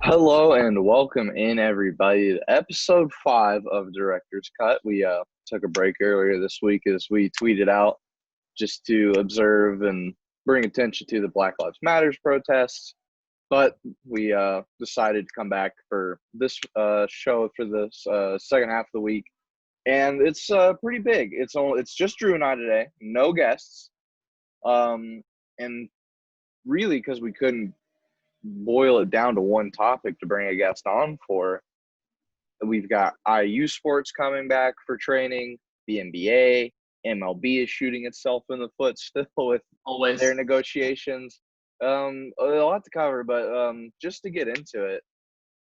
Hello and welcome in everybody to episode 5 of Director's Cut. We took a break earlier this week as we tweeted out just to observe and bring attention to the Black Lives Matters protests. But we decided to come back for this show for this second half of the week, and it's pretty big. It's just Drew and I today, no guests, and really because we couldn't boil it down to one topic to bring a guest on for. We've got IU sports coming back for training, the NBA, MLB is shooting itself in the foot still with their Always. negotiations. A lot to cover, but just to get into it,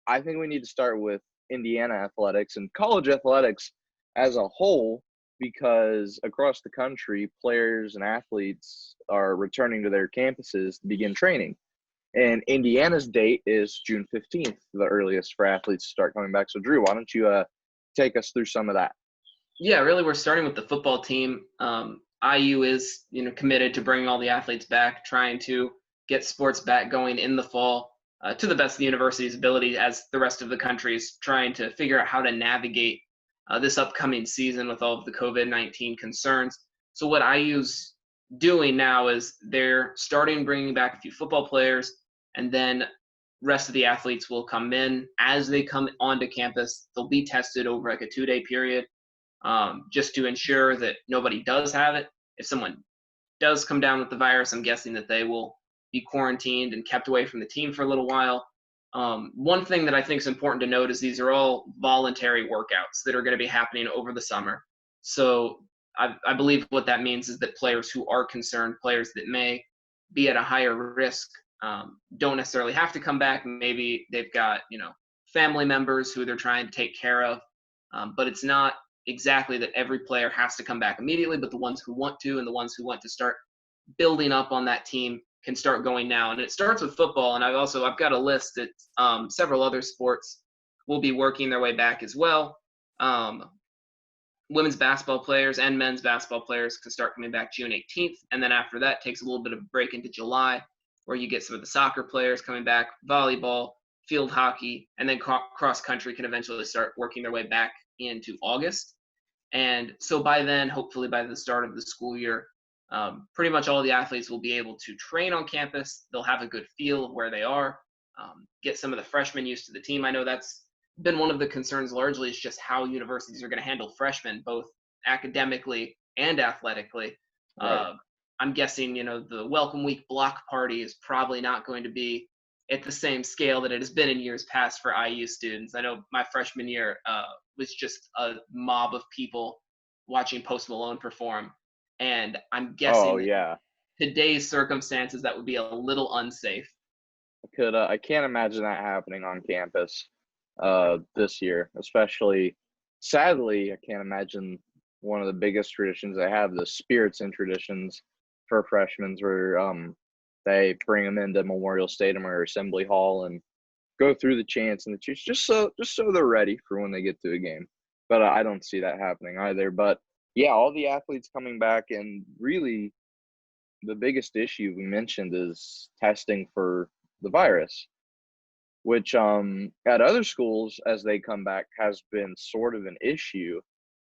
I think we need to start with Indiana athletics and college athletics as a whole, because across the country, players and athletes are returning to their campuses to begin training. And Indiana's date is June 15th, the earliest for athletes to start coming back. So, Drew, why don't you take us through some of that? Yeah, really, we're starting with the football team. IU is, committed to bringing all the athletes back, trying to get sports back going in the fall to the best of the university's ability, as the rest of the country is trying to figure out how to navigate this upcoming season with all of the COVID-19 concerns. So what IU's doing now is they're starting bringing back a few football players, and then rest of the athletes will come in. As they come onto campus, they'll be tested over like a 2-day period, just to ensure that nobody does have it. If someone does come down with the virus, I'm guessing that they will be quarantined and kept away from the team for a little while. One thing that I think is important to note is these are all voluntary workouts that are going to be happening over the summer. So I believe what that means is that players who are concerned, players that may be at a higher risk, don't necessarily have to come back. Maybe they've got, family members who they're trying to take care of. But it's not exactly that every player has to come back immediately, but the ones who want to and the ones who want to start building up on that team can start going now. And it starts with football. And I've got a list that several other sports will be working their way back as well. Women's basketball players and men's basketball players can start coming back June 18th. And then after that takes a little bit of a break into July, where you get some of the soccer players coming back, volleyball, field hockey, and then cross country can eventually start working their way back into August. And so by then, hopefully by the start of the school year, pretty much all the athletes will be able to train on campus. They'll have a good feel of where they are, get some of the freshmen used to the team. I know that's been one of the concerns largely, is just how universities are going to handle freshmen, both academically and athletically. Right. I'm guessing, the welcome week block party is probably not going to be at the same scale that it has been in years past for IU students. I know my freshman year was just a mob of people watching Post Malone perform. And I'm Oh, guessing that yeah. today's circumstances, that would be a little unsafe. I can't imagine that happening on campus this year, especially. Sadly, I can't imagine one of the biggest traditions they have, the spirits and traditions for freshmen, where they bring them into Memorial Stadium or Assembly Hall and go through the chants and the cheers, just so they're ready for when they get to a game. But I don't see that happening either. But yeah, all the athletes coming back, and really the biggest issue we mentioned is testing for the virus, which at other schools as they come back has been sort of an issue.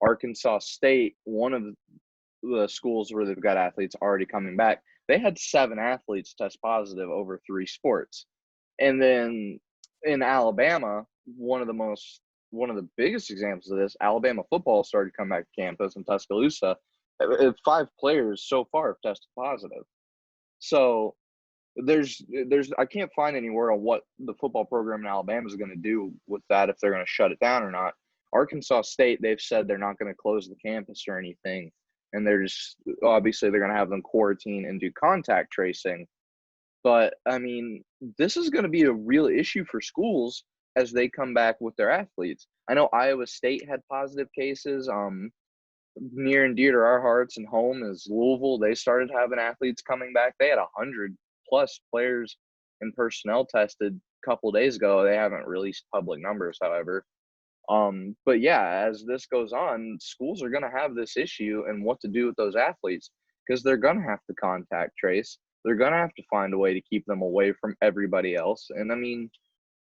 Arkansas State, one of the schools where they've got athletes already coming back, they had 7 athletes test positive over 3 sports. And then in Alabama, one of the biggest examples of this, Alabama football started to come back to campus in Tuscaloosa. 5 players so far have tested positive. So there's I can't find anywhere on what the football program in Alabama is going to do with that, if they're going to shut it down or not. Arkansas State, they've said they're not going to close the campus or anything, and they're just obviously they're going to have them quarantine and do contact tracing. But I mean, this is going to be a real issue for schools as they come back with their athletes. I know Iowa State had positive cases. Near and dear to our hearts and home is Louisville. They started having athletes coming back. They had 100+ players and personnel tested a couple of days ago. They haven't released public numbers, however. But yeah, as this goes on, schools are going to have this issue and what to do with those athletes, because they're going to have to contact trace. They're going to have to find a way to keep them away from everybody else. And I mean,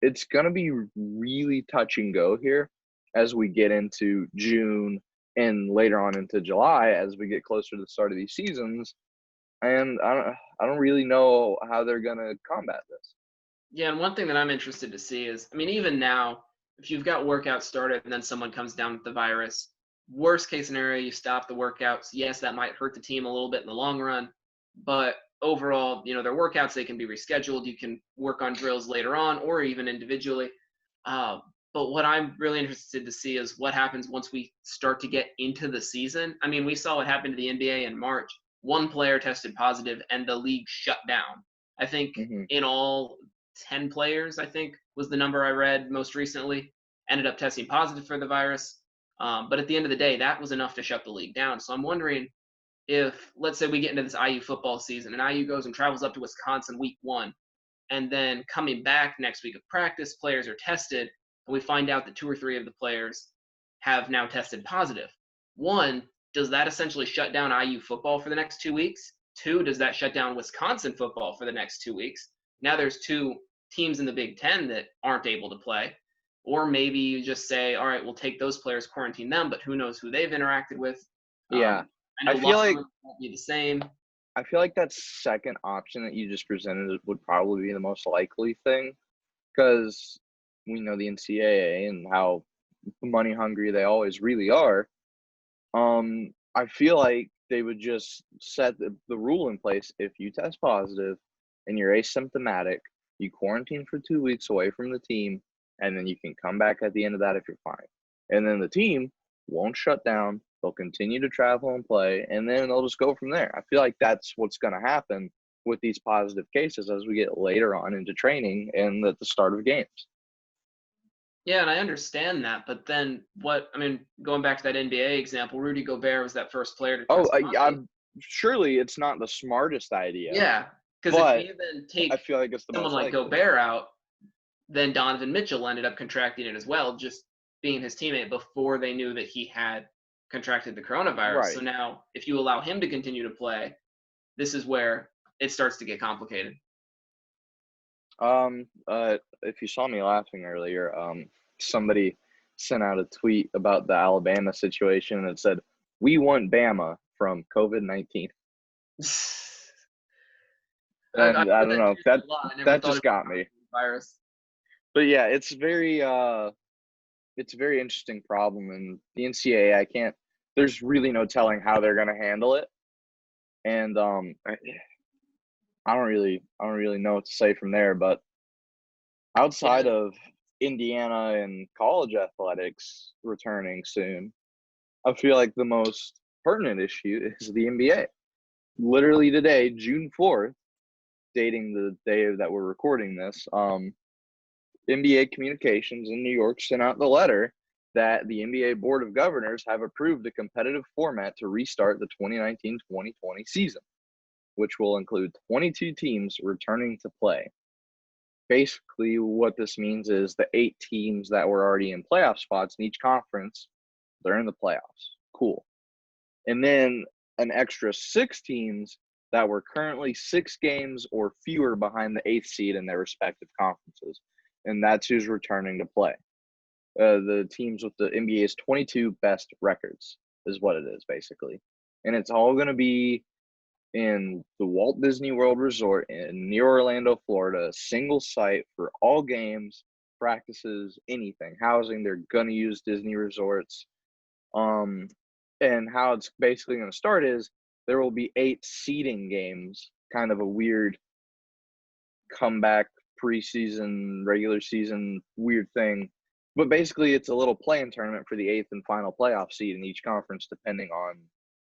it's going to be really touch and go here as we get into June and later on into July as we get closer to the start of these seasons. And I don't really know how they're going to combat this. Yeah, and one thing that I'm interested to see is, I mean, even now, if you've got workouts started and then someone comes down with the virus, worst case scenario, you stop the workouts. Yes, that might hurt the team a little bit in the long run, but overall, their workouts, they can be rescheduled. You can work on drills later on or even individually. Uh, but what I'm really interested to see is what happens once we start to get into the season. I mean, we saw what happened to the NBA in March. One player tested positive and the league shut down. I think in all, 10 players, I think, was the number I read most recently, ended up testing positive for the virus. But at the end of the day, that was enough to shut the league down. So I'm wondering if, let's say we get into this IU football season and IU goes and travels up to Wisconsin week 1, and then coming back next week of practice, players are tested, and we find out that 2 or 3 of the players have now tested positive. 1, does that essentially shut down IU football for the next 2 weeks? 2, does that shut down Wisconsin football for the next 2 weeks? Now there's 2 teams in the Big Ten that aren't able to play. Or maybe you just say, all right, we'll take those players, quarantine them, but who knows who they've interacted with. Yeah. I know I feel like won't be the same. I feel like that second option that you just presented would probably be the most likely thing, because we know the NCAA and how money hungry they always really are. I feel like they would just set the rule in place. If you test positive and you're asymptomatic, you quarantine for 2 weeks away from the team, and then you can come back at the end of that if you're fine. And then the team won't shut down. They'll continue to travel and play, and then they'll just go from there. I feel like that's what's going to happen with these positive cases as we get later on into training and at the start of games. Yeah, and I understand that, but then going back to that NBA example, Rudy Gobert was that first player to test positive. Surely it's not the smartest idea. Yeah, because if you then take I feel like it's the someone most like likely. Gobert out, then Donovan Mitchell ended up contracting it as well, just being his teammate before they knew that he had contracted the coronavirus. Right. So now if you allow him to continue to play, this is where it starts to get complicated. If you saw me laughing earlier, somebody sent out a tweet about the Alabama situation and it said, "We want Bama from COVID-19." And I don't know, that just got me. Virus. But yeah, it's a very interesting problem, and the NCAA, there's really no telling how they're going to handle it. And I don't really know what to say from there, but outside of Indiana and college athletics returning soon, I feel like the most pertinent issue is the NBA. Literally today, June 4th, dating the day that we're recording this, NBA Communications in New York sent out the letter that the NBA Board of Governors have approved a competitive format to restart the 2019-2020 season, which will include 22 teams returning to play. Basically, what this means is the 8 teams that were already in playoff spots in each conference, they're in the playoffs. Cool. And then an extra 6 teams that were currently 6 games or fewer behind the 8th seed in their respective conferences. And that's who's returning to play. The teams with the NBA's 22 best records is what it is, basically. And it's all going to be in the Walt Disney World Resort near Orlando, Florida, a single site for all games, practices, anything, housing. They're going to use Disney resorts. And how it's basically going to start is there will be 8 seeding games, kind of a weird comeback preseason, regular season, weird thing. But basically, it's a little play-in tournament for the 8th and final playoff seed in each conference, depending on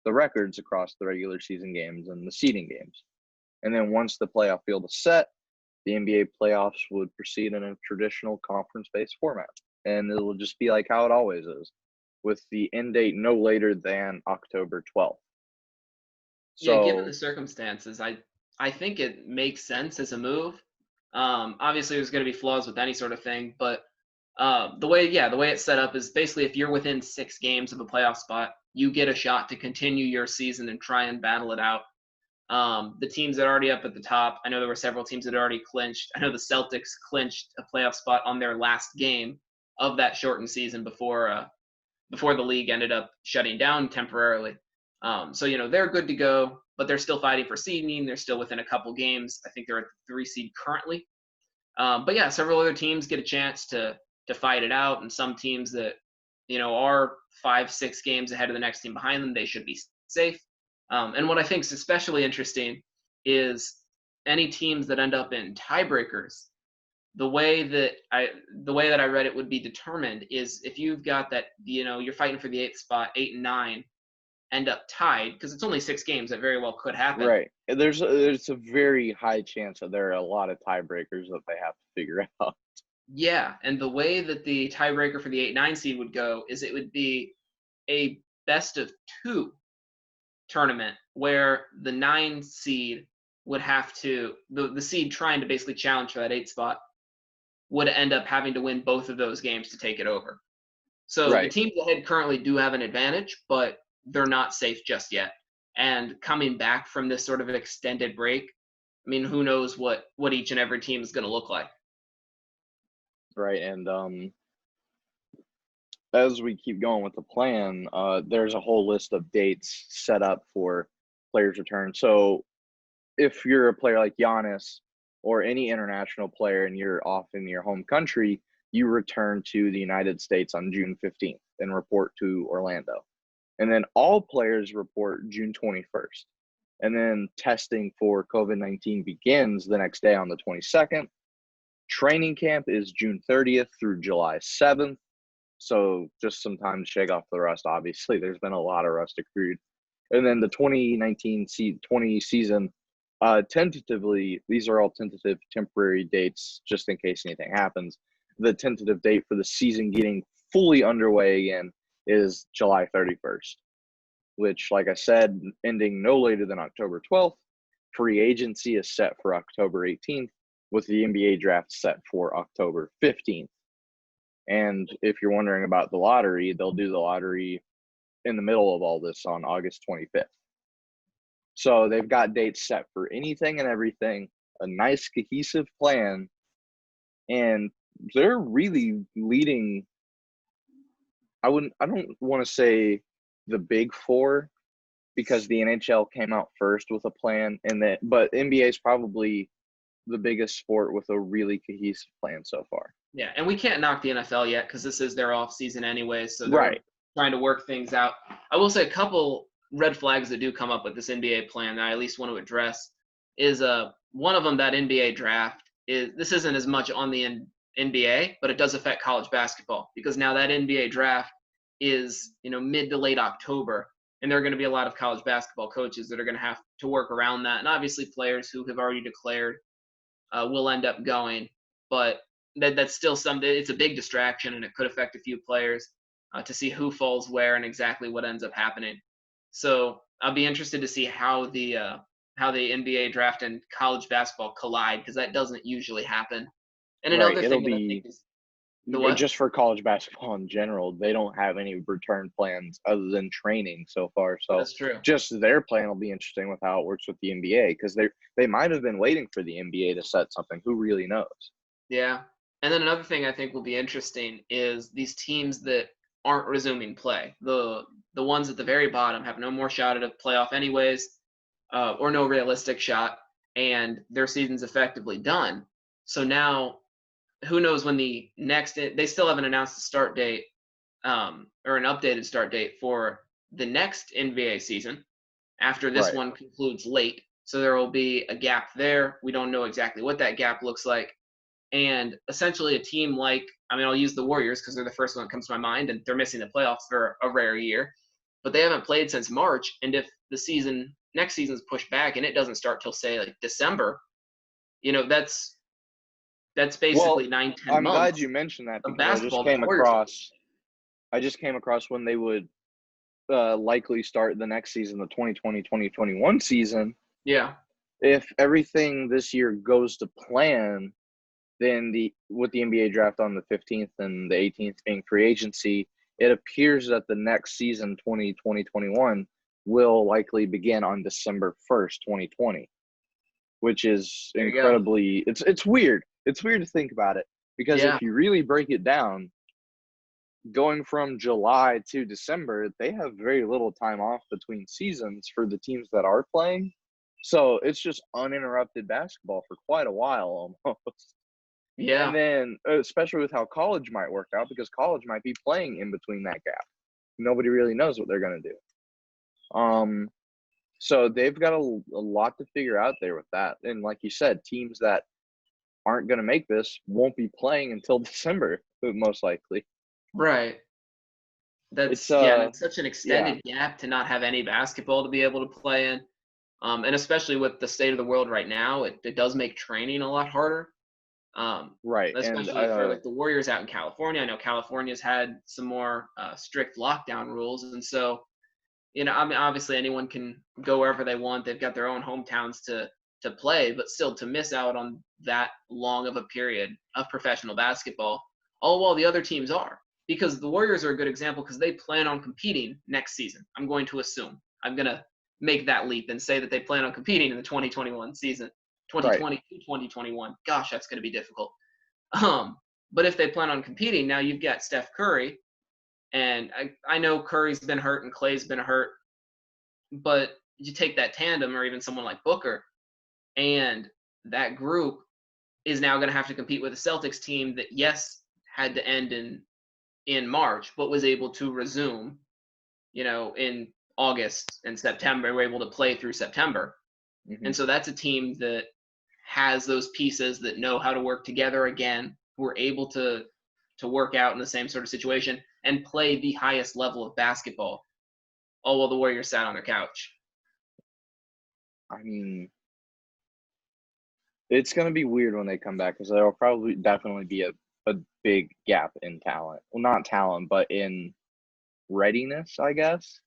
the records across the regular season games and the seeding games. And then once the playoff field is set, the NBA playoffs would proceed in a traditional conference-based format. And it will just be like how it always is, with the end date no later than October 12th. So, yeah, given the circumstances, I think it makes sense as a move. Obviously, there's going to be flaws with any sort of thing, but the way it's set up is basically if you're within 6 games of a playoff spot, you get a shot to continue your season and try and battle it out. The teams that are already up at the top, I know there were several teams that already clinched. I know the Celtics clinched a playoff spot on their last game of that shortened season before the league ended up shutting down temporarily. So they're good to go, but they're still fighting for seeding. They're still within a couple games. I think they're at the 3 seed currently. But yeah, several other teams get a chance to fight it out, and some teams that are 5-6 games ahead of the next team behind them, they should be safe. And what I think is especially interesting is any teams that end up in tiebreakers. The way that I read it would be determined is if you've got that, you're fighting for the 8th spot, 8 and 9 end up tied, because it's only 6 games, that very well could happen. Right. There's a very high chance that there are a lot of tiebreakers that they have to figure out. Yeah, and the way that the tiebreaker for the 8-9 seed would go is it would be a best of 2 tournament where the 9 seed would have to the seed trying to basically challenge for that 8 spot would end up having to win both of those games to take it over. So the Right. teams ahead currently do have an advantage, but they're not safe just yet. And coming back from this sort of extended break, I mean, who knows what each and every team is going to look like. Right. And as we keep going with the plan, there's a whole list of dates set up for players' return. So if you're a player like Giannis or any international player and you're off in your home country, you return to the United States on June 15th and report to Orlando. And then all players report June 21st. And then testing for COVID-19 begins the next day on the 22nd. Training camp is June 30th through July 7th. So just some time to shake off the rust. Obviously, there's been a lot of rust accrued. And then the 2019-20 season, tentatively, these are all tentative temporary dates just in case anything happens. The tentative date for the season getting fully underway again is July 31st, which, like I said, ending no later than October 12th. Free agency is set for October 18th, with the NBA draft set for October 15th. And if you're wondering about the lottery, they'll do the lottery in the middle of all this on August 25th. So they've got dates set for anything and everything, a nice cohesive plan, and they're really leading. I don't want to say the big four because the NHL came out first with a plan, but NBA is probably the biggest sport with a really cohesive plan so far. Yeah, and we can't knock the NFL yet because this is their off season anyway, so they're trying to work things out. I will say a couple red flags that do come up with this NBA plan that I at least want to address is one of them, that NBA draft this isn't as much on the NBA, but it does affect college basketball because now that NBA draft is mid to late October, and there are going to be a lot of college basketball coaches that are going to have to work around that, and obviously players who have already declared will end up going, but that's still something. It's a big distraction, and it could affect a few players to see who falls where and exactly what ends up happening. So I'll be interested to see how the NBA draft and college basketball collide because that doesn't usually happen. And another thing that I think is just for college basketball in general, they don't have any return plans other than training so far. So that's true. Just their plan will be interesting with how it works with the NBA because they might have been waiting for the NBA to set something. Who really knows? Yeah. And then another thing I think will be interesting is these teams that aren't resuming play. The ones at the very bottom have no more shot at a playoff anyways, or no realistic shot, and their season's effectively done. So now, who knows when the next? They still haven't announced the start date, or an updated start date for the next NBA season after this one concludes late. So there will be a gap there. We don't know exactly what that gap looks like. And essentially a team like, I'll use the Warriors because they're the first one that comes to my mind, and they're missing the playoffs for a rare year, but they haven't played since March. And if the next season's pushed back and it doesn't start till say like December, that's basically 9-10 months. I'm glad you mentioned that because I just came across when they would likely start the next season, the 2020-2021 season. Yeah. If everything this year goes to plan, then with the NBA draft on the 15th and the 18th being free agency, it appears that the next season, 2020-21, will likely begin on December 1st, 2020, which is There you go. incredibly it's weird. It's weird to think about it because Yeah. if you really break it down, going from July to December, they have very little time off between seasons for the teams that are playing. So it's just uninterrupted basketball for quite a while almost. And Yeah. then, especially with how college might work out, because college might be playing in between that gap. Nobody really knows what they're going to do. So they've got a lot to figure out there with that. And like you said, teams that aren't going to make this won't be playing until December, most likely. Right. It's And it's such an yeah, extended gap to not have any basketball to be able to play in. And especially with the state of the world right now, it does make training a lot harder. right. And Especially for like the Warriors out in California. I know California's had some more strict lockdown rules, and so I mean, obviously anyone can go wherever they want. They've got their own hometowns to play, but still to miss out on that long of a period of professional basketball, all while the other teams are. Because the Warriors are a good example because they plan on competing next season. I'm going to assume. I'm going to make that leap and say that they plan on competing in the 2021 season, right. 2020 to 2021. Gosh, that's going to be difficult. But if they plan on competing, now you've got Steph Curry, and I know Curry's been hurt and Clay's been hurt, but you take that tandem or even someone like Booker, and that group is now going to have to compete with a Celtics team that, yes, had to end in March, but was able to resume, in August and September, were able to play through September. Hmm. And so that's a team that has those pieces that know how to work together again, who are able to work out in the same sort of situation and play the highest level of basketball, all while the Warriors sat on their couch. I mean, it's going to be weird when they come back because there'll probably definitely be a big gap in talent. Well, not talent, but in readiness, I guess.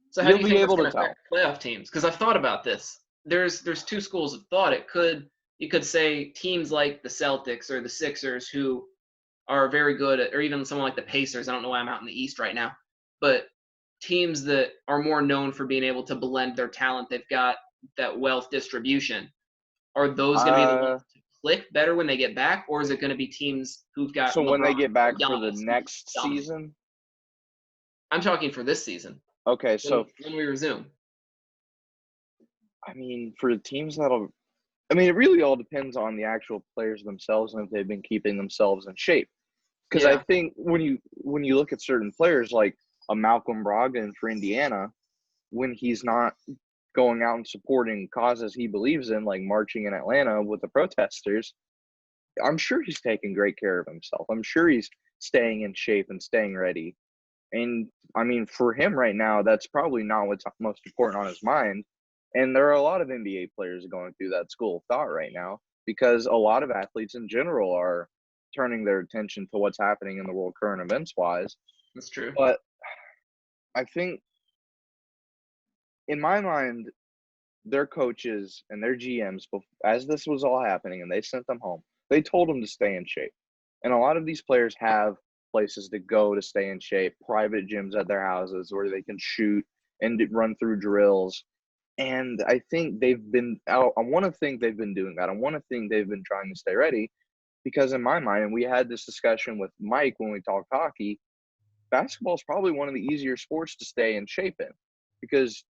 So how do You'll you be think that's able to going to affect tell. playoff teams? Because I've thought about this. There's two schools of thought. You could say teams like the Celtics or the Sixers who are very good at, or even someone like the Pacers. I don't know why I'm out in the East right now, but teams that are more known for being able to blend their talent. They've got that wealth distribution. Are those going to be the ones Uh, to click better when they get back, or is it going to be teams who've got so when LeBron they get or back for the Giannis who just next dominate? season, I'm talking for this season okay, when so when we resume. I mean, for the teams I mean, it really all depends on the actual players themselves and if they've been keeping themselves in shape. Because I Yeah, think when you look at certain players like a Malcolm Brogdon for Indiana, when he's not going out and supporting causes he believes in, like marching in Atlanta with the protesters, I'm sure he's taking great care of himself. I'm sure he's staying in shape and staying ready. And I mean, for him right now, that's probably not what's most important on his mind. And there are a lot of NBA players going through that school of thought right now because a lot of athletes in general are turning their attention to what's happening in the world current events wise. that's true. But I think in my mind, their coaches and their GMs, as this was all happening and they sent them home, they told them to stay in shape. And a lot of these players have places to go to stay in shape, private gyms at their houses where they can shoot and run through drills. And I think I want to think they've been doing that. I want to think they've been trying to stay ready because, in my mind, and we had this discussion with Mike when we talked hockey, basketball is probably one of the easier sports to stay in shape in because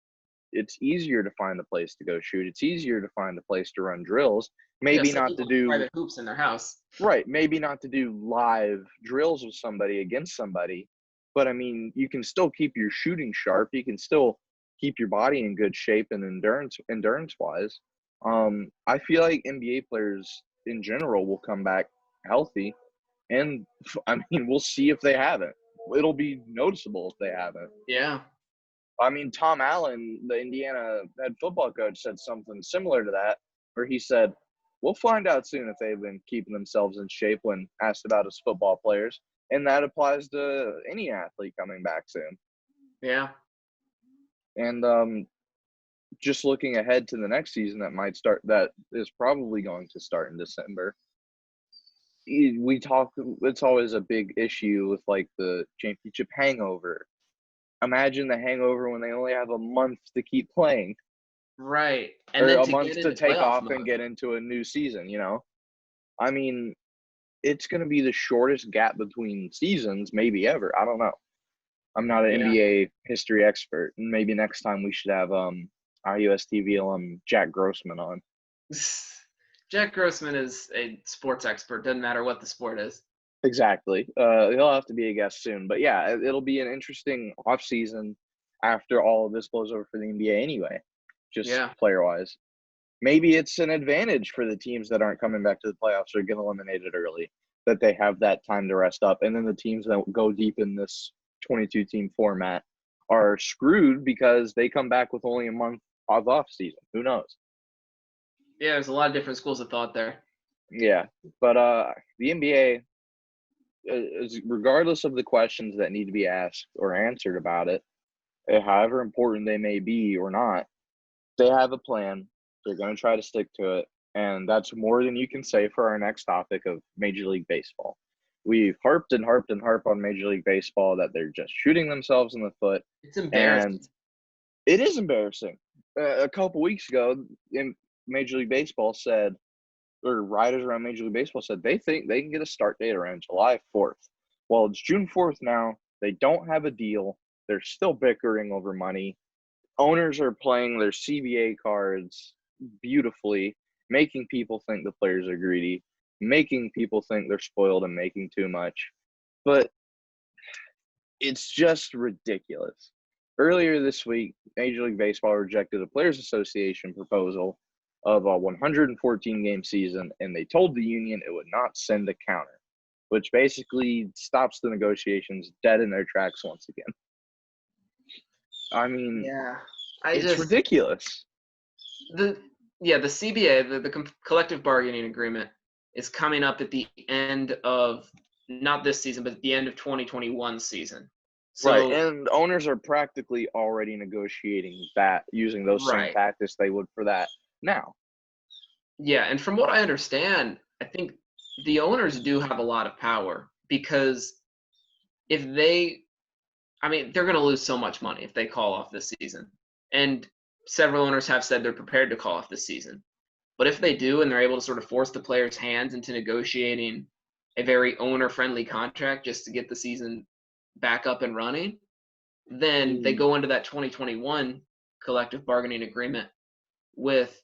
it's easier to find a place to go shoot. It's easier to find a place to run drills. Yeah, Maybe some not to people have do private hoops in their house. right. Maybe not to do live drills with somebody against somebody, but I mean, you can still keep your shooting sharp. You can still keep your body in good shape and endurance wise. I feel like NBA players in general will come back healthy, and I mean, we'll see if they haven't. It'll be noticeable if they haven't. Yeah, I mean, Tom Allen, the Indiana head football coach, said something similar to that, where he said, "We'll find out soon if they've been keeping themselves in shape." When asked about his football players, and that applies to any athlete coming back soon. yeah, And just looking ahead to the next season that is probably going to start in December. We talk. It's always a big issue with like the championship hangover Imagine the hangover when they only have a month to keep playing, Right. And or then a to get month to into take playoff off and mode. get into a new season, you know? I mean, it's going to be the shortest gap between seasons maybe ever. I don't know. I'm not an Yeah. NBA history expert, and maybe next time we should have IUSTV alum Jack Grossman on. Jack Grossman is a sports expert. Doesn't matter what the sport is. Exactly. He'll have to be a guest soon, but yeah, it'll be an interesting off season after all of this blows over for the NBA anyway, just Yeah. player wise. Maybe it's an advantage for the teams that aren't coming back to the playoffs or get eliminated early that they have that time to rest up, and then the teams that go deep in this 22 team format are screwed because they come back with only a month of off season. Who knows? Yeah, there's a lot of different schools of thought there. Yeah, but the NBA, regardless of the questions that need to be asked or answered about it, however important they may be or not, they have a plan. They're going to try to stick to it. And that's more than you can say for our next topic of Major League Baseball. We've harped and harped and harped on Major League Baseball that they're just shooting themselves in the foot. It's embarrassing. And it is embarrassing. A couple weeks ago, in Major League Baseball said, or writers around Major League Baseball said they think they can get a start date around July 4th. Well, it's June 4th now. They don't have a deal. They're still bickering over money. Owners are playing their CBA cards beautifully, making people think the players are greedy, making people think they're spoiled and making too much. But it's just ridiculous. Earlier this week, Major League Baseball rejected a Players Association proposal of a 114-game season, and they told the union it would not send a counter, which basically stops the negotiations dead in their tracks once again. I mean, Yeah. it's ridiculous. The CBA, the collective bargaining agreement, is coming up at the end of not this season, but at the end of 2021 season. So, right, and owners are practically already negotiating that using those same right. tactics they would for that now. Yeah, and from what I understand, I think the owners do have a lot of power because if they, I mean, they're going to lose so much money if they call off this season. And several owners have said they're prepared to call off this season. But if they do and they're able to sort of force the players' hands into negotiating a very owner-friendly contract just to get the season back up and running, then they go into that 2021 collective bargaining agreement with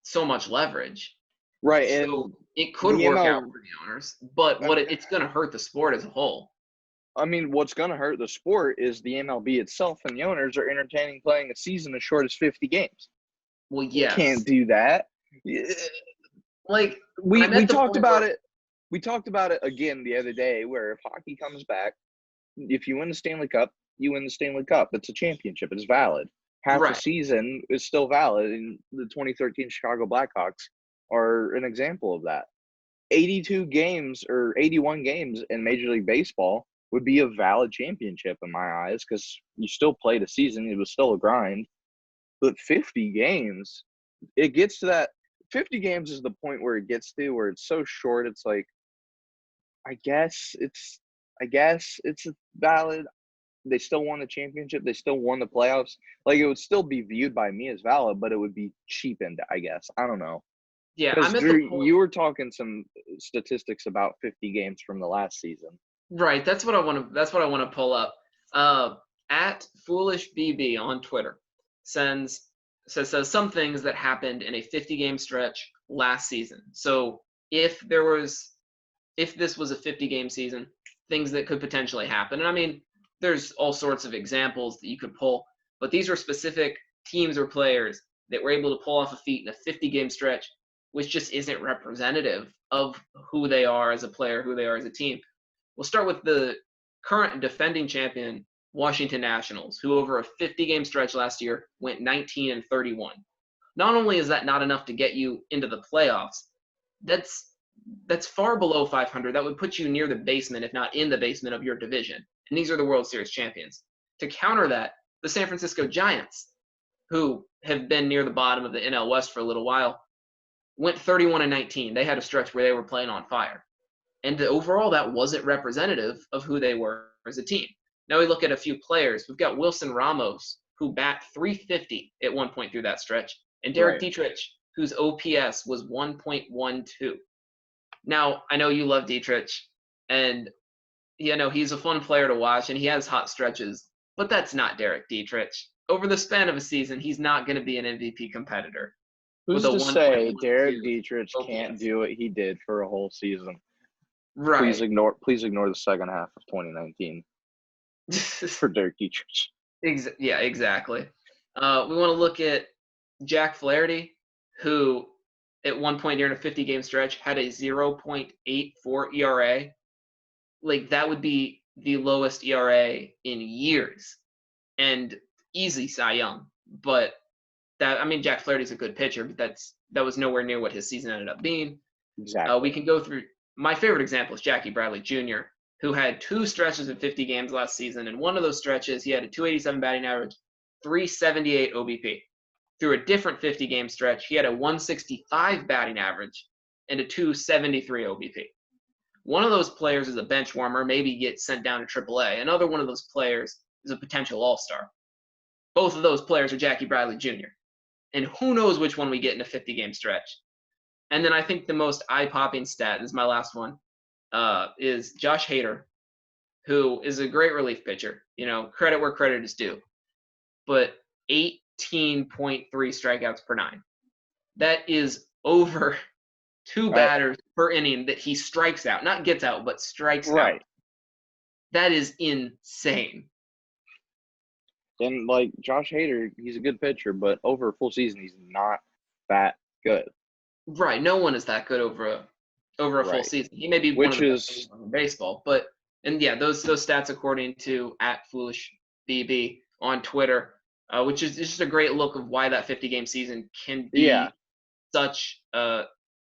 so much leverage. Right, So and it could the work out ML, for the owners, but it's going to hurt the sport as a whole. I mean, what's going to hurt the sport is the MLB itself, and the owners are entertaining playing a season as short as 50 games. Well, You can't yes. do that. Like, We I'm at the talked point about where, it. We talked about it again the other day, where if hockey comes back, if you win the Stanley Cup, you win the Stanley Cup. It's a championship. It's valid. Half a right. season is still valid, and the 2013 Chicago Blackhawks are an example of that. 82 games or 81 games in Major League Baseball would be a valid championship in my eyes because you still played a season. It was still a grind. But 50 games, it gets to that. 50 games is the point where it gets to where it's so short. It's like, I guess it's valid. They still won the championship. They still won the playoffs. Like, it would still be viewed by me as valid, but it would be cheapened, I guess. I don't know. Yeah, Because I'm at the Drew, point. you were talking some statistics about 50 games from the last season. Right, that's what I want to. That's what I want to pull up. At foolishbb on Twitter says some things that happened in a 50-game stretch last season. So if this was a 50-game season, things that could potentially happen. And I mean, there's all sorts of examples that you could pull, but these are specific teams or players that were able to pull off a feat in a 50-game stretch, which just isn't representative of who they are as a player, who they are as a team. We'll start with the current defending champion, Washington Nationals, who over a 50-game stretch last year went 19-31. Not only is that not enough to get you into the playoffs, that's far below 500. That would put you near the basement, if not in the basement of your division. And these are the World Series champions. To counter that, the San Francisco Giants, who have been near the bottom of the NL West for a little while, went 31-19. They had a stretch where they were playing on fire. And overall, that wasn't representative of who they were as a team. Now we look at a few players. We've got Wilson Ramos, who bat 350 at one point through that stretch, and Derek Right. Dietrich, whose OPS was 1.12. Now, I know you love Dietrich, and he's a fun player to watch, and he has hot stretches, but that's not Derek Dietrich. Over the span of a season, he's not going to be an MVP competitor. Who's with a to say 1.12 Derek Dietrich OPS. can't do what he did for a whole season? Right. Please ignore the second half of 2019 for Derek Dietrich. Yeah, exactly. We want to look at Jack Flaherty, who at one point during a 50-game stretch had a 0.84 ERA. Like, that would be the lowest ERA in years, and easy Cy Young. But Jack Flaherty's a good pitcher, but that was nowhere near what his season ended up being. Exactly. We can go through. My favorite example is Jackie Bradley Jr., who had 2 stretches of 50 games last season. And one of those stretches, he had a 287 batting average, 378 OBP. Through a different 50-game stretch, he had a 165 batting average and a 273 OBP. One of those players is a bench warmer, maybe gets sent down to AAA. Another one of those players is a potential all-star. Both of those players are Jackie Bradley Jr. And who knows which one we get in a 50-game stretch. And then I think the most eye-popping stat, this is my last one, is Josh Hader, who is a great relief pitcher. Credit where credit is due. But 18.3 strikeouts per 9. That is over 2 batters per inning that he strikes out. Not gets out, but strikes out. That is insane. And, Josh Hader, he's a good pitcher, but over a full season, he's not that good. Right. No one is that good over a full season. He may be one of the best in baseball, but those stats according to @FoolishBB on Twitter, which is just a great look of why that 50-game season can be such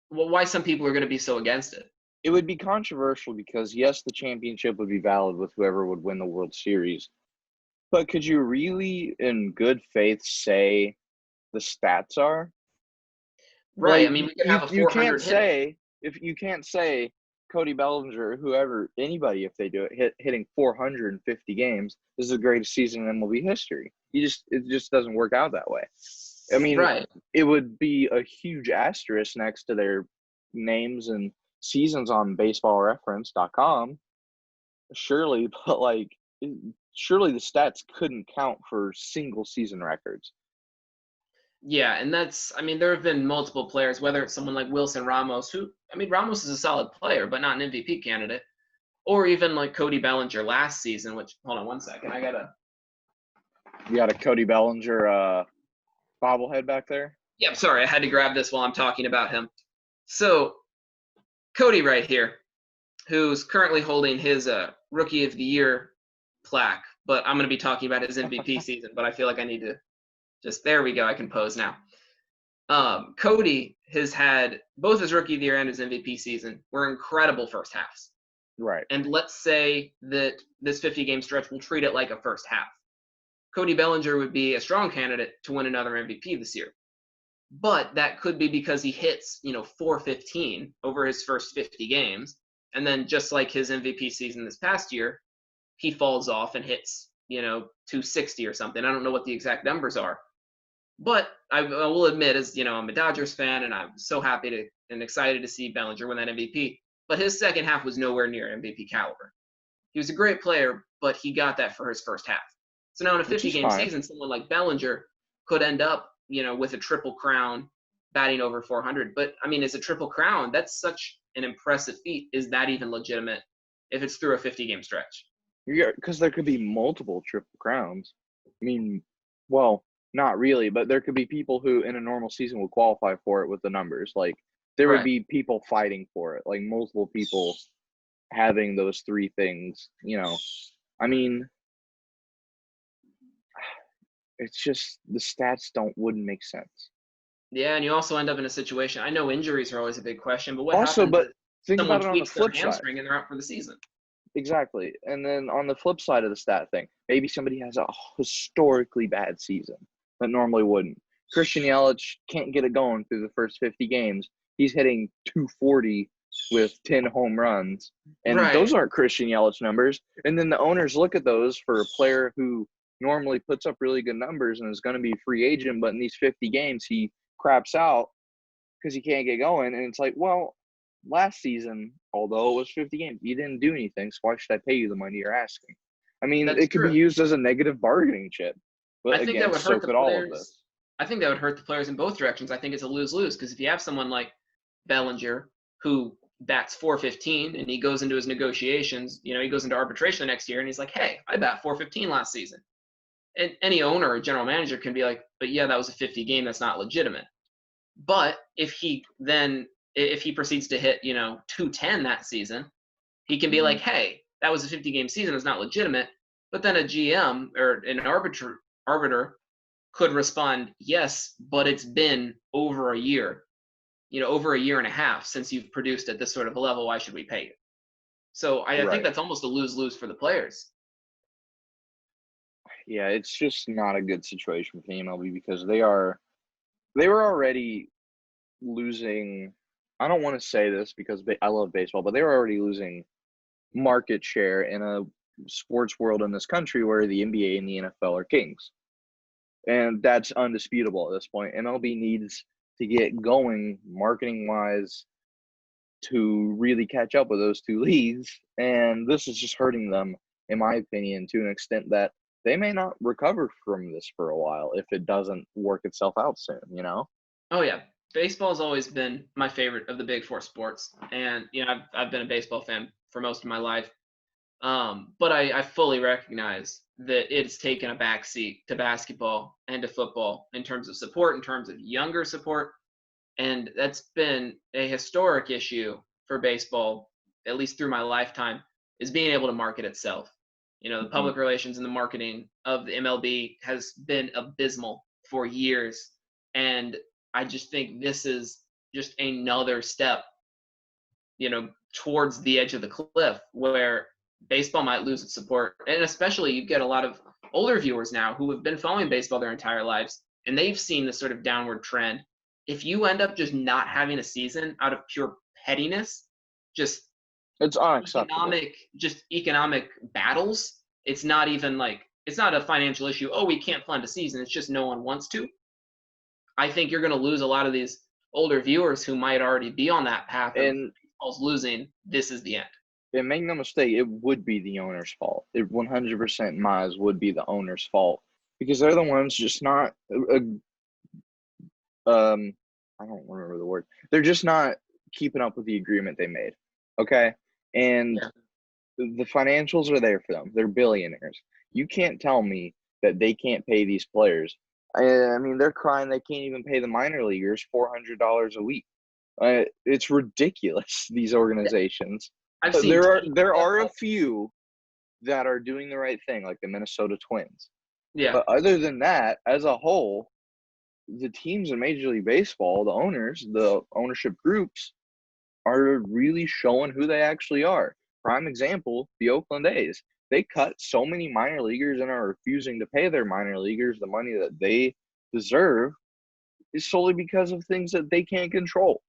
why some people are going to be so against it. It would be controversial because yes, the championship would be valid with whoever would win the World Series. But could you really in good faith say the stats are? Right. We could have a 400 you can't say Cody Bellinger, whoever, anybody, if they do it, hitting 450 games, this is the greatest season in MLB history. It just doesn't work out that way. It would be a huge asterisk next to their names and seasons on baseballreference.com. Surely, but surely the stats couldn't count for single season records. Yeah, and there have been multiple players, whether it's someone like Wilson Ramos, who, Ramos is a solid player, but not an MVP candidate, or even like Cody Bellinger last season, which, hold on one second, You got a Cody Bellinger bobblehead back there? Yeah, sorry, I had to grab this while I'm talking about him. So, Cody right here, who's currently holding his Rookie of the Year plaque, but I'm going to be talking about his MVP season, but I feel like I need to there we go, I can pose now. Cody has had both his Rookie of the Year and his MVP season were incredible first halves. Right. And let's say that this 50-game stretch will treat it like a first half. Cody Bellinger would be a strong candidate to win another MVP this year. But that could be because he hits, 415 over his first 50 games. And then just like his MVP season this past year, he falls off and hits, 260 or something. I don't know what the exact numbers are. But I will admit, as I'm a Dodgers fan, and I'm so happy and excited to see Bellinger win that MVP. But his second half was nowhere near MVP caliber. He was a great player, but he got that for his first half. So now in a 50-game season, someone like Bellinger could end up, with a triple crown, batting over 400. But as a triple crown, that's such an impressive feat. Is that even legitimate if it's through a 50-game stretch? Yeah, because there could be multiple triple crowns. Well, not really, but there could be people who in a normal season will qualify for it with the numbers. There would be people fighting for it, multiple people having those 3 things, it's just the stats wouldn't make sense. Yeah, and you also end up in a situation. I know injuries are always a big question, but what happens if think someone about it on the flip tweaks their hamstring and they're out for the season? Exactly. And then on the flip side of the stat thing, maybe somebody has a historically bad season that normally wouldn't. Christian Yelich can't get it going through the first 50 games. He's hitting 240 with 10 home runs. And those Right. aren't Christian Yelich numbers. And then the owners look at those for a player who normally puts up really good numbers and is going to be a free agent, but in these 50 games, he craps out because he can't get going. And it's like, well, last season, although it was 50 games, you didn't do anything. So why should I pay you the money you're asking? I mean, That's it could be true. used as a negative bargaining chip. I But think that again, would so hurt the could all of players. this. I think that would hurt the players in both directions. I think it's a lose-lose because if you have someone like Bellinger who bats 415 and he goes into his negotiations, he goes into arbitration the next year and he's like, "Hey, I bat 415 last season." And any owner or general manager can be like, "But yeah, that was a 50 game. That's not legitimate." But if he proceeds to hit, 210 that season, he can be Mm-hmm. like, "Hey, that was a 50 game season. It's not legitimate." But then a GM or an arbiter could respond, "Yes, but it's been over a year, over a year and a half since you've produced at this sort of a level. Why should we pay you?" So I think Right. that's almost a lose-lose for the players. Yeah, it's just not a good situation for the MLB because they were already losing. I don't want to say this because I love baseball, but they were already losing market share in a sports world in this country where the NBA and the NFL are kings. And that's undisputable at this point. MLB needs to get going marketing wise to really catch up with those two leagues. And this is just hurting them, in my opinion, to an extent that they may not recover from this for a while if it doesn't work itself out soon, you know? Oh yeah, baseball has always been my favorite of the big four sports, and I've been a baseball fan for most of my life. But I fully recognize that it's taken a backseat to basketball and to football in terms of support, in terms of younger support, and that's been a historic issue for baseball, at least through my lifetime, is being able to market itself. The Mm-hmm. public relations and the marketing of the MLB has been abysmal for years, and I just think this is just another step, towards the edge of the cliff where baseball might lose its support. And especially you get a lot of older viewers now who have been following baseball their entire lives and they've seen this sort of downward trend. If you end up just not having a season out of pure pettiness, just It's unacceptable. economic battles, it's not a financial issue. Oh, we can't fund a season. It's just no one wants to. I think you're going to lose a lot of these older viewers who might already be on that path of And baseball's losing. This is the end. and make no mistake, it would be the owner's fault. It 100% Mize would be the owner's fault because they're the ones just not I don't remember the word. They're just not keeping up with the agreement they made. Okay? And Yeah. the financials are there for them. They're billionaires. You can't tell me that they can't pay these players. I mean, they're crying they can't even pay the minor leaguers $400 a week. It's ridiculous. These organizations. I've seen There are teams there that are a have, few that are doing the right thing, like the Minnesota Twins. yeah, But other than that, as a whole, the teams in Major League Baseball, the owners, the ownership groups, are really showing who they actually are. Prime example, the Oakland A's. They cut so many minor leaguers and are refusing to pay their minor leaguers the money that they deserve is solely because of things that they can't control.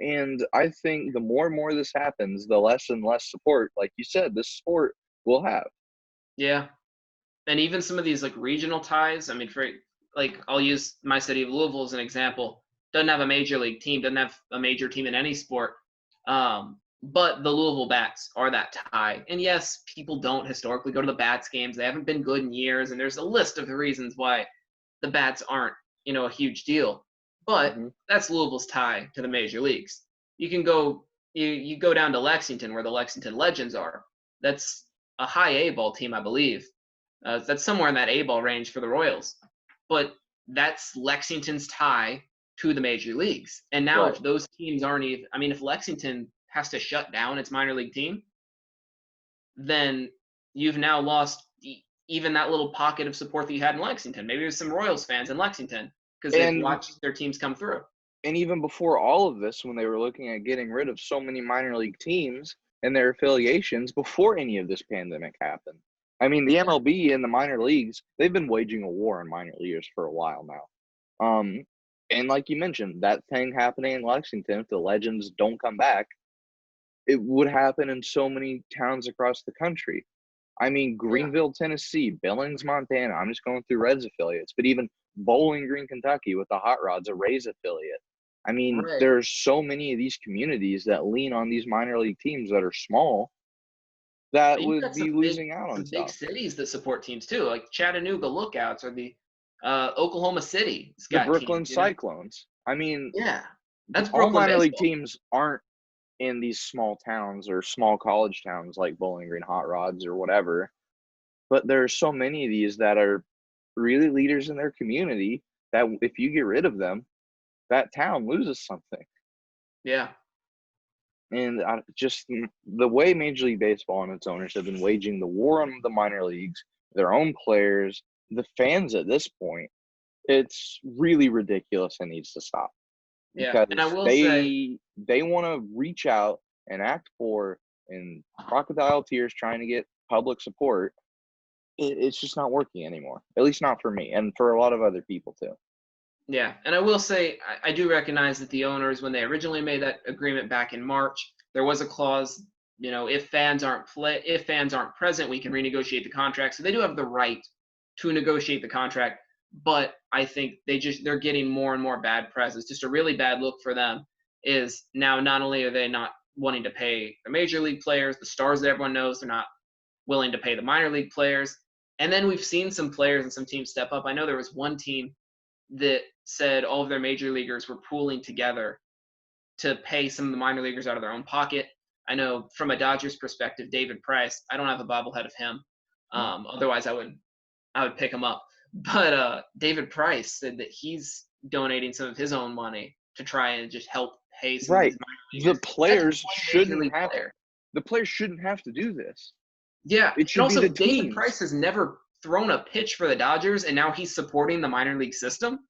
And I think the more and more this happens, the less and less support, like you said, this sport will have. yeah. And even some of these like regional ties. I mean, for like I'll use my city of Louisville as an example. Doesn't have a major league team. Doesn't have a major team in any sport. But the Louisville Bats are that tie. And yes, people don't historically go to the Bats games. They haven't been good in years, and there's a list of the reasons why the Bats aren't, a huge deal. But Mm-hmm. that's Louisville's tie to the major leagues. You can go you go down to Lexington where the Lexington Legends are. That's a high A ball team, I believe. That's somewhere in that A ball range for the Royals. But that's Lexington's tie to the major leagues. And now if Right. those teams aren't even, I mean, if Lexington has to shut down its minor league team, then you've now lost even that little pocket of support that you had in Lexington. Maybe there's some Royals fans in Lexington because they've And watched their teams come through. and even before all of this, when they were looking at getting rid of so many minor league teams and their affiliations before any of this pandemic happened. I mean, the Yeah. MLB and the minor leagues, they've been waging a war on minor leaguers for a while now. And like you mentioned, that thing happening in Lexington, if the Legends don't come back, it would happen in so many towns across the country. I mean, Yeah. Greenville, Tennessee, Billings, Montana. I'm just going through Reds affiliates, but even Bowling Green, Kentucky with the Hot Rods, a Rays affiliate. I mean, Right. there's so many of these communities that lean on these minor league teams that are small that You've would got be losing out on some big stuff. cities that support teams too, like Chattanooga Lookouts or the Oklahoma City's The got Brooklyn teams, you know. Cyclones. I mean, Yeah, that's all Brooklyn minor league baseball. teams aren't in these small towns or small college towns like Bowling Green Hot Rods or whatever. But there are so many of these that are really leaders in their community that if you get rid of them, that town loses something. Yeah, And just the way Major League Baseball and its owners have been waging the war on the minor leagues, their own players, the fans at this point, it's really ridiculous and needs to stop yeah, and I because will say, they want to reach out and act for in crocodile tears trying to get public support. It's just not working anymore, at least not for me and for a lot of other people too. yeah, and I will say, I do recognize that the owners, when they originally made that agreement back in March, there was a clause, you know, if fans aren't present, we can renegotiate the contract. So they do have the right to negotiate the contract, but I think they're getting more and more bad press. It's just a really bad look for them. Is now not only are they not wanting to pay the major league players, the stars that everyone knows, they're not willing to pay the minor league players. And then we've seen some players and some teams step up. I know there was one team that said all of their major leaguers were pooling together to pay some of the minor leaguers out of their own pocket. I know from a Dodgers perspective, David Price, I don't have a bobblehead of him. Otherwise I would pick him up. But David Price said that he's donating some of his own money to try and just help pay some of Right. these minor The leaguers. That's one players major shouldn't league have player. the players shouldn't have to do this. Yeah, It and should be also the David teams. Price has never thrown a pitch for the Dodgers, and now he's supporting the minor league system.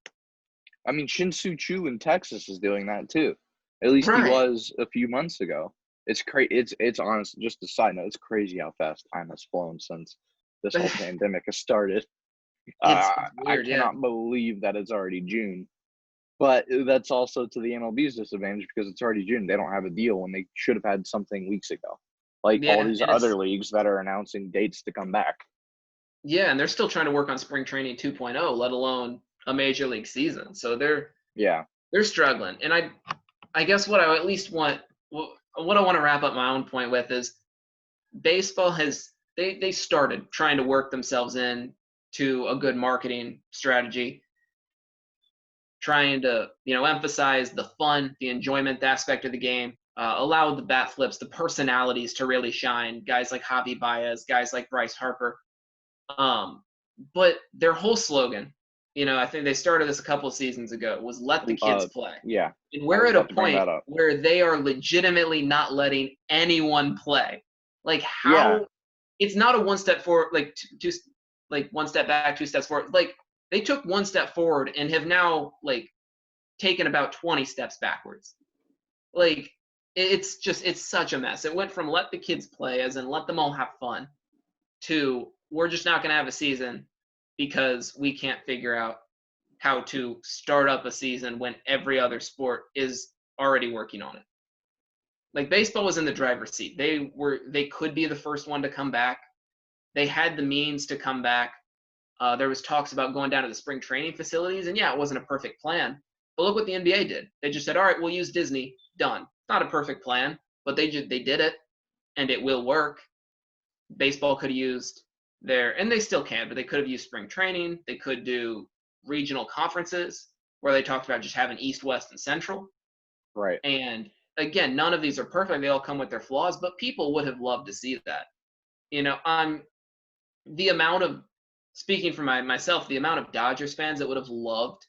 I mean, Shin-Soo Choo in Texas is doing that too. At least he Right. was a few months ago. It's crazy. It's honest. Just a side note. It's crazy how fast time has flown since this whole pandemic has started. It's I weird, yeah. cannot believe that it's already June. But that's also to the MLB's disadvantage because it's already June. They don't have a deal when they should have had something weeks ago. Like all Yeah, these and other it's leagues that are announcing dates to come back. yeah, and they're still trying to work on spring training 2.0, let alone a major league season. So Yeah. they're struggling. And I guess what I at least want what I want to wrap up my own point with is baseball has they started trying to work themselves in to a good marketing strategy, trying to, you know, emphasize the fun, the enjoyment aspect of the game, allow the bat flips, the personalities to really shine. Guys like Javi Baez, guys like Bryce Harper. But their whole slogan, you know, I think they started this a couple of seasons ago, was "Let the kids play." Yeah. And I we're was at a about to bring point that up. where they are legitimately not letting anyone play. Like Yeah. how it's not a one step forward, like two, like one step back, two steps forward. Like they took one step forward and have now like taken about 20 steps backwards. Like it's such a mess. It went from let the kids play, as in let them all have fun, to we're just not going to have a season because we can't figure out how to start up a season when every other sport is already working on it. Like baseball was in the driver's seat. They could be the first one to come back. They had the means to come back. There was talks about going down to the spring training facilities, and yeah, it wasn't a perfect plan. But look what the NBA did. They just said, "All right, we'll use Disney." Done. Not a perfect plan, but they did it, and it will work. Baseball could have used and they still can, but they could have used spring training. They could do regional conferences where they talked about just having East, West, and Central. Right. And again, none of these are perfect. They all come with their flaws, but people would have loved to see that. You know, the amount of speaking for myself, the amount of Dodgers fans that would have loved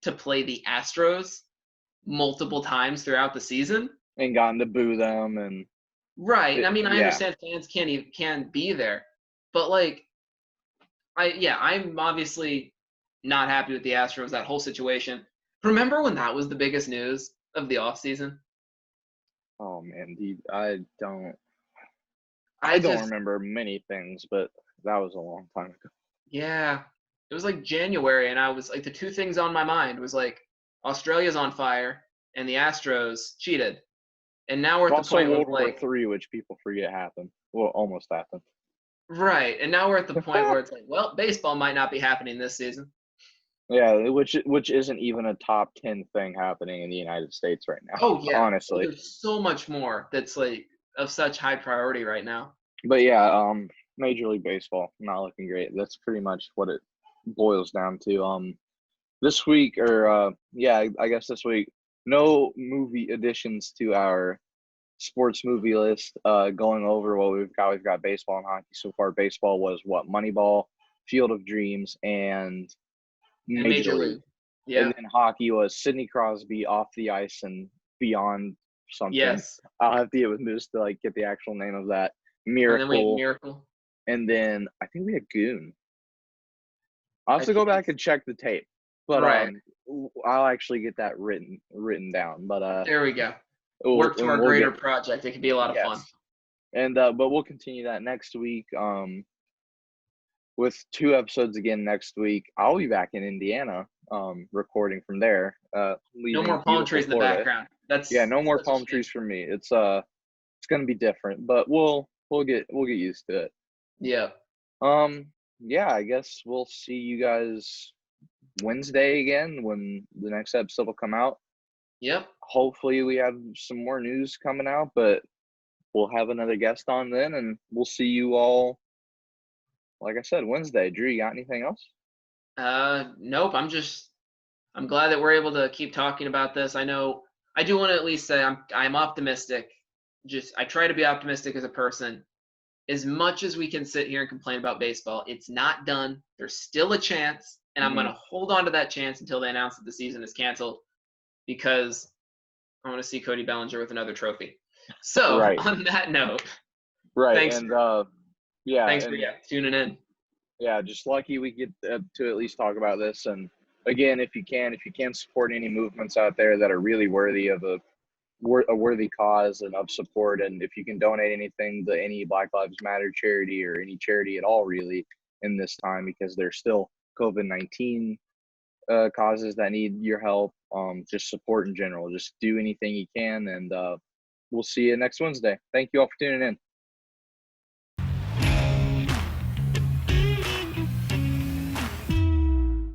to play the Astros multiple times throughout the season. And gotten to boo them and Right. I mean, I yeah. understand fans can't be there, but like, I'm obviously not happy with the Astros, that whole situation. Remember when that was the biggest news of the offseason? Oh man, I don't I just, remember many things, but that was a long time ago. yeah, it was like January, and I was like, the two things on my mind was like, Australia's on fire and the Astros cheated. And now we're at the Also, point where World it's War like, Three, which people forget happened. Well, almost happened. right. And now we're at the point where it's like, well, baseball might not be happening this season. Yeah, which isn't even a top 10 thing happening in the United States right now, Oh yeah. honestly. There's so much more that's like of such high priority right now. But yeah, Major League Baseball not looking great. That's pretty much what it boils down to. This week, or yeah, I guess this week, no movie additions to our sports movie list. Going over what we've got baseball and hockey so far. Baseball was what? Moneyball, Field of Dreams, and And Major Major League. League. And Yeah. then hockey was Sidney Crosby off the ice and beyond something. Yes. I'll have to get with Moose to like get the actual name of that. And then we had Miracle, Miracle. and then I think we had Goon. I'll I have to go think back and check the tape, but right. I'll actually get that written down. But There we go. we'll, Work to and our we'll greater get project. It could be a lot of fun. yes, and but we'll continue that next week. With 2 episodes again next week. I'll be back in Indiana, recording from there. No Leaving more palm beautiful trees in the Florida. background. That's Yeah, no more such a palm shame. trees for me. It's gonna be different, but we'll get used to it. Yeah. Yeah, I guess we'll see you guys Wednesday again when the next episode will come out. Yep. Hopefully we have some more news coming out, but we'll have another guest on then, and we'll see you all, like I said, Wednesday. Drew, you got anything else? Nope. I'm glad that we're able to keep talking about this. I know I do want to at least say I'm optimistic. I try to be optimistic as a person. As much as we can sit here and complain about baseball, it's not done. There's still a chance, and I'm going to hold on to that chance until they announce that the season is canceled, because I want to see Cody Bellinger with another trophy. So Right. on that note, Right. thanks And for and tuning in. yeah, just lucky we get to at least talk about this. And again, if you can support any movements out there that are really worthy of a worthy cause and of support, and if you can donate anything to any Black Lives Matter charity or any charity at all, really, in this time, because there's still COVID-19 causes that need your help. Just support in general. Just do anything you can, and we'll see you next Wednesday. Thank you all for tuning in.